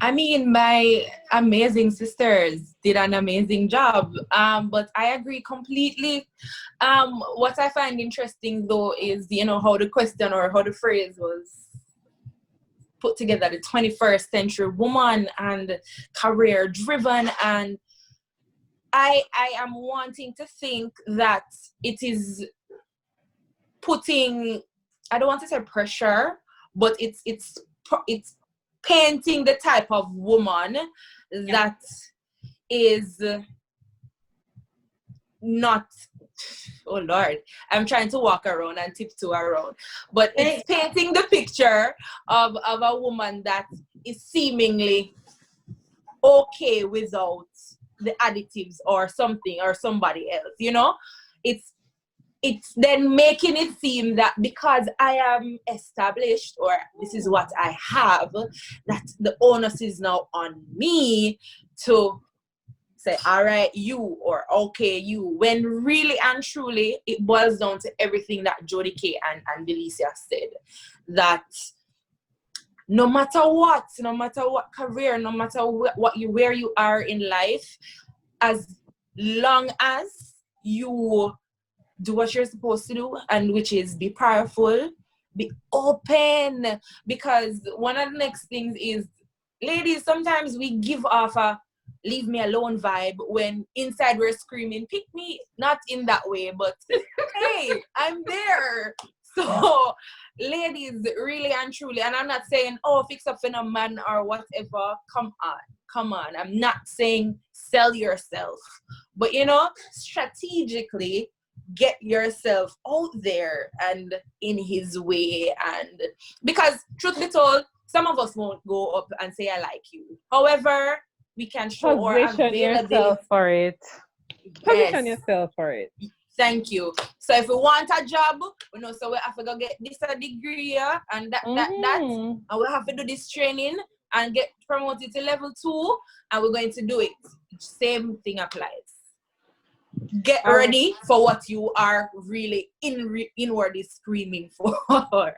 I mean, my amazing sisters did an amazing job. But I agree completely. What I find interesting though is, how the question or how the phrase was put together, the 21st century woman and career driven. And I am wanting to think that it is putting, I don't want to say pressure, but it's painting the type of woman that is not, oh Lord, I'm trying to walk around and tiptoe around, but it's painting the picture of a woman that is seemingly okay without the additives or something or somebody else, it's then making it seem that because I am established, or this is what I have, that the onus is now on me to say, all right, you, or okay, you, when really and truly it boils down to everything that Jody-Kay and Delicia said, that no matter what career, no matter where you are in life, as long as you do what you're supposed to do, and which is be prayerful, be open, because one of the next things is, ladies, sometimes we give off a leave me alone vibe when inside we're screaming, pick me, not in that way, but hey, I'm there. So ladies, really and truly, and I'm not saying, oh, fix up for a man or whatever, come on, I'm not saying sell yourself, but strategically get yourself out there and in his way. And because truth be told, some of us won't go up and say I like you, however we can show our availability. Yourself for it. Position yourself for it. Thank you. So if we want a job, we know, so we have to go get this a degree here and that, and we have to do this training and get promoted to level 2, and we're going to do it. Same thing applies. Get ready for what you are really inwardly screaming for. All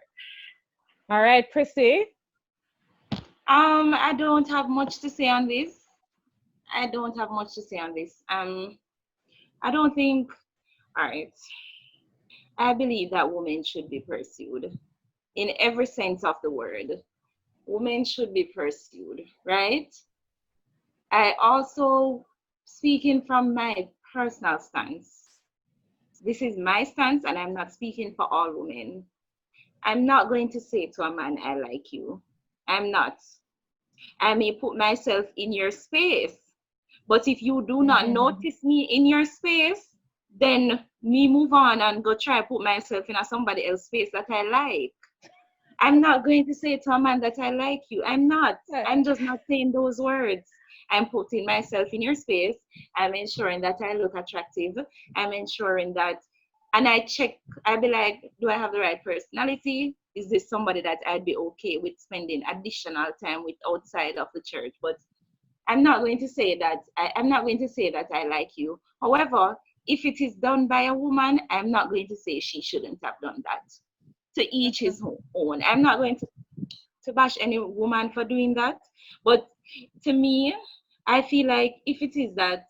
right, Prissy. I don't have much to say on this. I don't think, all right. I believe that women should be pursued in every sense of the word. Women should be pursued, right? I also, speaking from my personal stance, this is my stance, and I'm not speaking for all women. I'm not going to say to a man, I like you. I'm not. I may put myself in your space. But if you do not notice me in your space, then me move on and go try put myself in a somebody else's space that I like. I'm not going to say to a man that I like you. I'm not. I'm just not saying those words. I'm putting myself in your space. I'm ensuring that I look attractive. I'm ensuring that, and I check, I'd be like, do I have the right personality? Is this somebody that I'd be okay with spending additional time with outside of the church? But I'm not going to say that I'm not going to say that I like you. However, if it is done by a woman, I'm not going to say she shouldn't have done that. To each his own. I'm not going to bash any woman for doing that. But to me, I feel like if it is that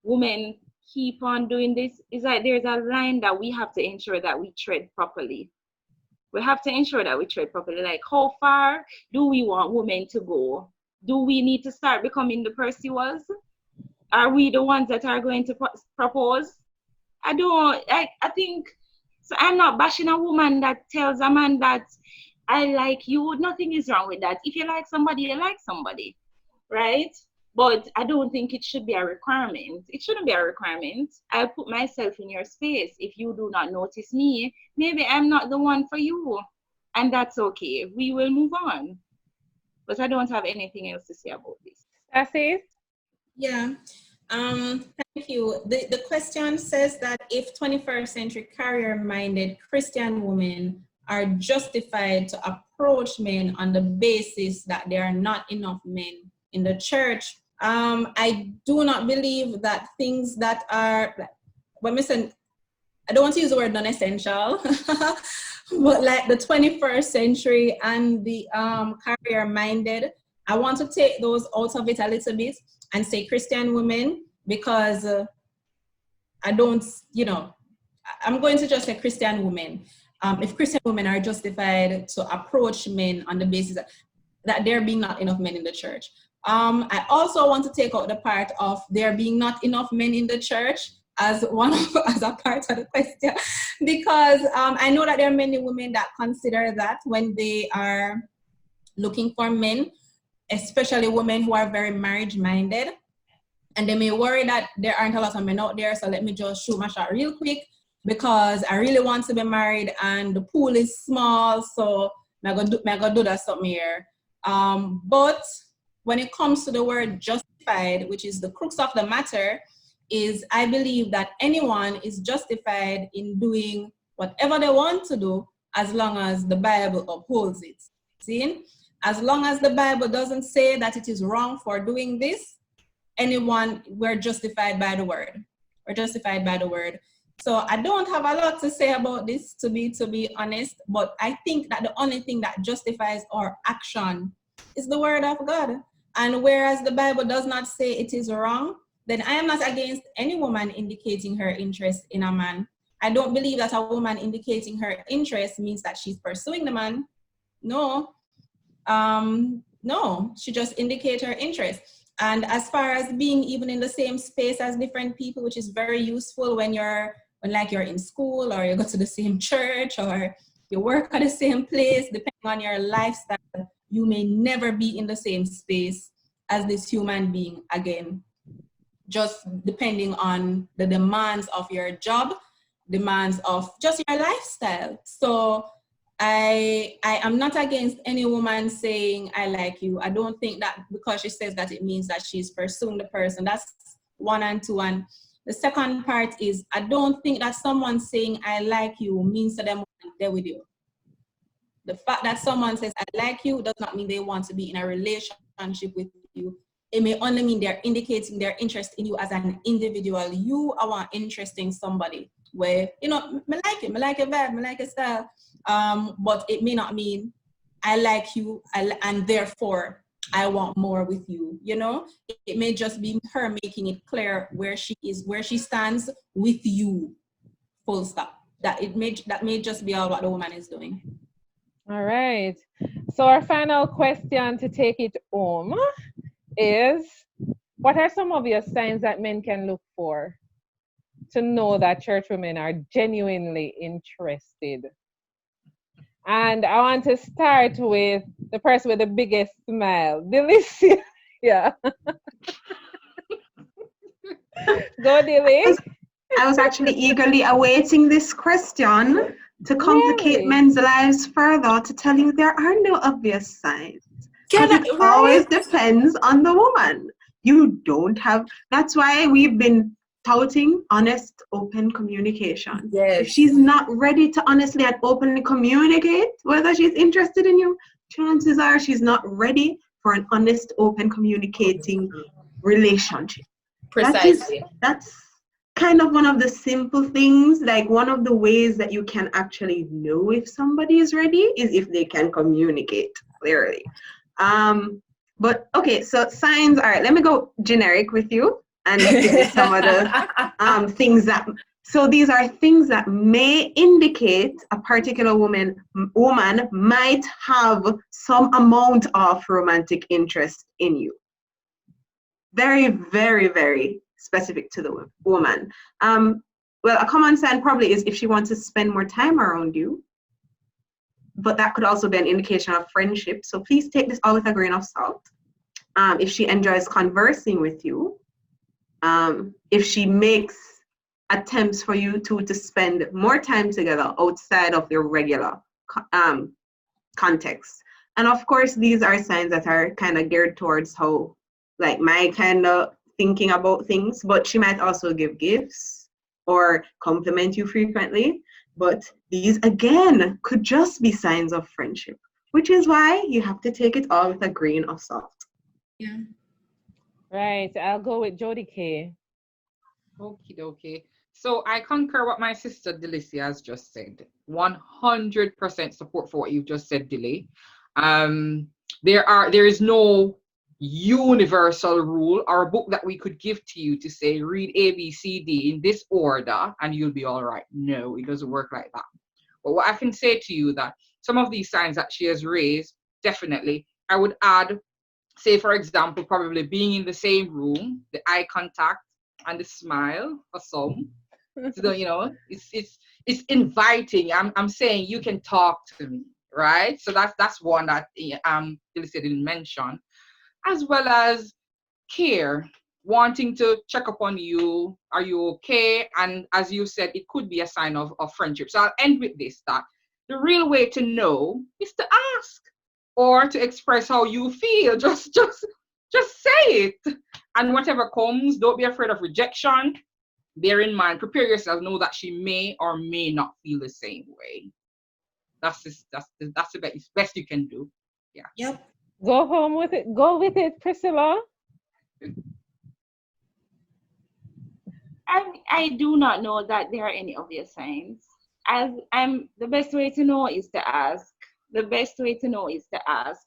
women keep on doing this, it's like there's a line that we have to ensure that we tread properly. We have to ensure that we tread properly. Like, how far do we want women to go? Do we need to start becoming the pursuers? Are we the ones that are going to propose? I think, so I'm not bashing a woman that tells a man that I like you. Nothing is wrong with that. If you like somebody, you like somebody, right? But I don't think it should be a requirement. It shouldn't be a requirement. I'll put myself in your space. If you do not notice me, maybe I'm not the one for you. And that's okay. We will move on. But I don't have anything else to say about this. Sassy? Yeah. Thank you. The question says that if 21st century career-minded Christian women are justified to approach men on the basis that there are not enough men in the church, I do not believe that things that are, but listen, I don't want to use the word non-essential, but like the 21st century and the career-minded, I want to take those out of it a little bit and say Christian women, because I don't, I'm going to just say Christian women. If Christian women are justified to approach men on the basis that there being not enough men in the church. I also want to take out the part of there being not enough men in the church as a part of the question, because I know that there are many women that consider that when they are looking for men, especially women who are very marriage-minded, and they may worry that there aren't a lot of men out there, so let me just shoot my shot real quick because I really want to be married and the pool is small, so I'm gonna do that something here. But when it comes to the word justified, which is the crux of the matter, is I believe that anyone is justified in doing whatever they want to do as long as the Bible upholds it. See? As long as the Bible doesn't say that it is wrong for doing this, we're justified by the word. We're justified by the word. So I don't have a lot to say about this, to be honest, but I think that the only thing that justifies our action is the word of God. And whereas the Bible does not say it is wrong, then I am not against any woman indicating her interest in a man. I don't believe that a woman indicating her interest means that she's pursuing the man. No. No, she just indicates her interest. And as far as being even in the same space as different people, which is very useful when you're in school or you go to the same church or you work at the same place, depending on your lifestyle, you may never be in the same space as this human being again, just depending on the demands of your job, demands of just your lifestyle. So I am not against any woman saying, I like you. I don't think that because she says that it means that she's pursuing the person. That's one and two. And the second part is, I don't think that someone saying, I like you means to them they're with you. The fact that someone says, I like you does not mean they want to be in a relationship with you. It may only mean they're indicating their interest in you as an individual. You are interested in somebody where, I like it, I like your vibe, I like your style. But it may not mean I like you and therefore I want more with you. It may just be her making it clear where she is, where she stands with you, full stop. That may just be all what the woman is doing. All right. So our final question to take it home is, what are some obvious signs that men can look for to know that church women are genuinely interested? And I want to start with the person with the biggest smile. Delicia. Yeah. Go, Dilly. I was actually eagerly awaiting this question to complicate Really? men's lives further to tell you there are no obvious signs. Because it Right? always depends on the woman. You don't have, that's why we've been touting honest, open communication. If Yes. she's not ready to honestly and openly communicate whether she's interested in you, chances are she's not ready for an honest, open communicating relationship. Precisely. That's kind of one of the simple things, like one of the ways that you can actually know if somebody is ready is if they can communicate clearly. But okay, so signs. All right, let me go generic with you and give you some of the things that. So these are things that may indicate a particular woman might have some amount of romantic interest in you. Very, very, very specific to the woman. Well, a common sign probably is if she wants to spend more time around you, but that could also be an indication of friendship. So please take this all with a grain of salt. If she enjoys conversing with you, if she makes attempts for you two to spend more time together outside of your regular context. And of course, these are signs that are kind of geared towards how, like, my kind of thinking about things, but she might also give gifts or compliment you frequently. But these, again, could just be signs of friendship, which is why you have to take it all with a grain of salt. Yeah. Right. I'll go with Jody-Kay. Okie dokie. So I concur what my sister Delicia has just said. 100% support for what you've just said, Dilly. There is no universal rule or a book that we could give to you to say read A, B, C, D in this order and you'll be all right. No, it doesn't work like that. But what I can say to you that some of these signs that she has raised, definitely, I would add, say for example, probably being in the same room, the eye contact and the smile for some. So, it's inviting. I'm saying you can talk to me, right? So that's one that Felicity didn't mention, as well as care, wanting to check up on you. Are you okay? And as you said, it could be a sign of friendship. So I'll end with this: that the real way to know is to ask or to express how you feel. Just say it, and whatever comes, don't be afraid of rejection. Bear in mind, prepare yourself, know that she may or may not feel the same way. That's the best you can do. Yeah. Yep. Go home with it. Go with it, Priscilla. I do not know that there are any obvious signs. As the best way to know is to ask. The best way to know is to ask.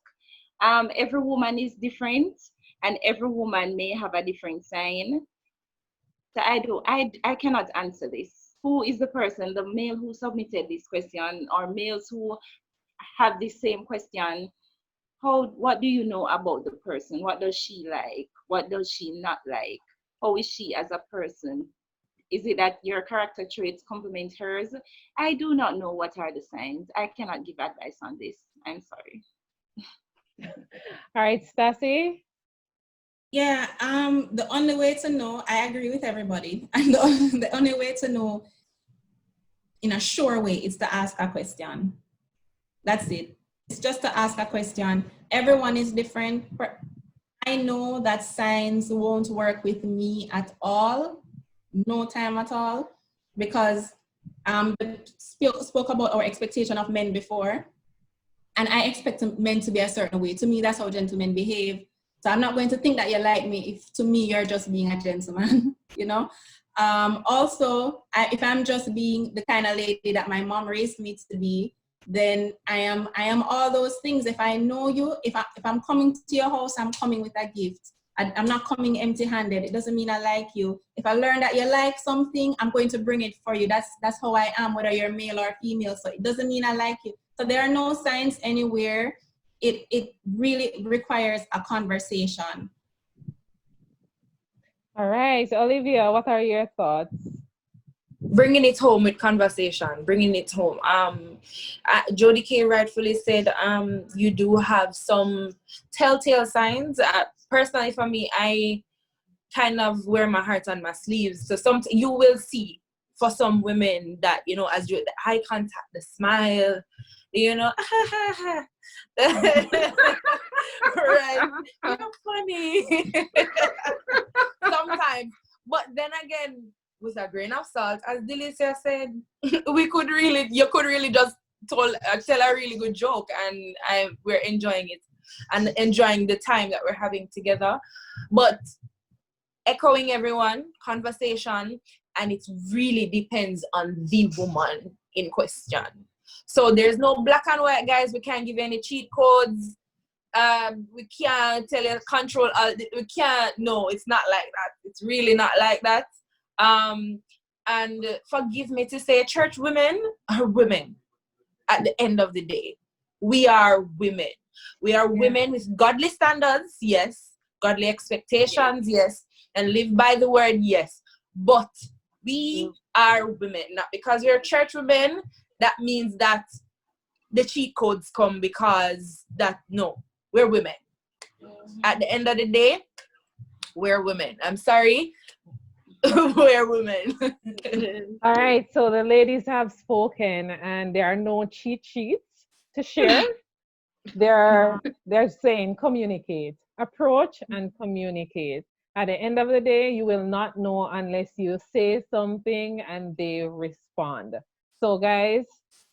Every woman is different, and every woman may have a different sign. So I cannot answer this. Who is the person, the male who submitted this question, or males who have the same question? What do you know about the person? What does she like? What does she not like? How is she as a person? Is it that your character traits complement hers? I do not know what are the signs. I cannot give advice on this. I'm sorry. All right, Stassi. Yeah, the only way to know, I agree with everybody. And the only way to know in a sure way is to ask a question. That's it. It's just to ask a question. Everyone is different. I know that signs won't work with me at all, no time at all, because spoke about our expectation of men before, and I expect men to be a certain way. To me, that's how gentlemen behave. So I'm not going to think that you like me if to me you're just being a gentleman, you know? Also, if I'm just being the kind of lady that my mom raised me to be, then I am all those things. If I know you, if I'm coming to your house, I'm coming with a gift. I'm not coming empty-handed. It doesn't mean I like you. If I learn that you like something, I'm going to bring it for you. That's how I am, whether you're male or female. So it doesn't mean I like you. So there are no signs anywhere. It really requires a conversation. All right, Olivia, what are your thoughts? bringing it home with conversation, bringing it home. Jody-Kay rightfully said, you do have some telltale signs. Personally, for me, I kind of wear my heart on my sleeves. So you will see for some women that, you know, as you the eye contact, the smile, you know, right? You're funny sometimes. But then again, with a grain of salt, as Delicia said, you could really just tell a really good joke, and we're enjoying it and enjoying the time that we're having together. But echoing everyone, conversation, and it really depends on the woman in question. So there's no black and white, guys. We can't give any cheat codes. We can't tell you control. We can't. No, it's not like that. It's really not like that. And forgive me to say, church women are women. At the end of the day, we are women. We are women with godly standards, yes. Godly expectations, yes. And live by the word, yes. But we are women. Not because we're church women, that means that the cheat codes come because no, we're women. At the end of the day, we're women. I'm sorry. We're women. All right, so the ladies have spoken, and there are no cheat sheets to share. They're saying communicate, approach and communicate. At the end of the day, you will not know unless you say something and they respond. So guys,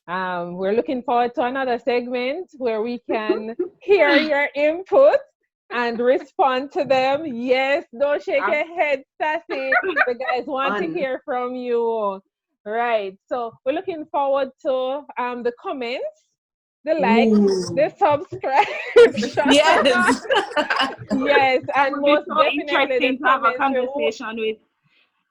we're looking forward to another segment where we can hear your input and respond to them. Yes, don't shake your head, Sassy. The guys want to hear from you. Right. So we're looking forward to the comments, the likes, the subscription. Yes. Yes, and It most would be so definitely interesting the to have a comments will conversation with.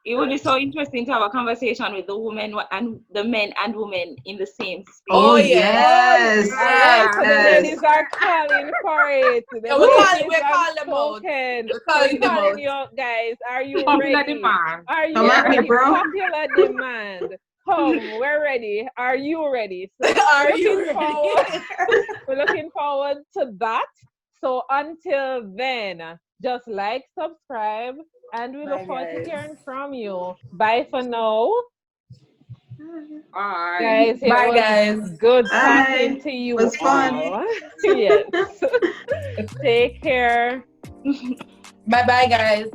It would be so interesting to have a conversation with the women and the men and women in the same space. Oh, yes. all right, so the Yes. ladies are calling for it. The Yeah, we're ladies have calling them out. spoken. We're calling them calling out. you out, guys. Are you Popular ready? demand. Are you Come at me, ready? bro. Popular demand. Come, we're ready. Are you ready? So Are you ready? we're looking forward to that. So until then, just like, subscribe, and we look forward to hearing from you. Bye for now. Bye. Guys, it Bye, was guys. good Bye. talking to you It was fun. all. Yes. Take care. Bye-bye, guys.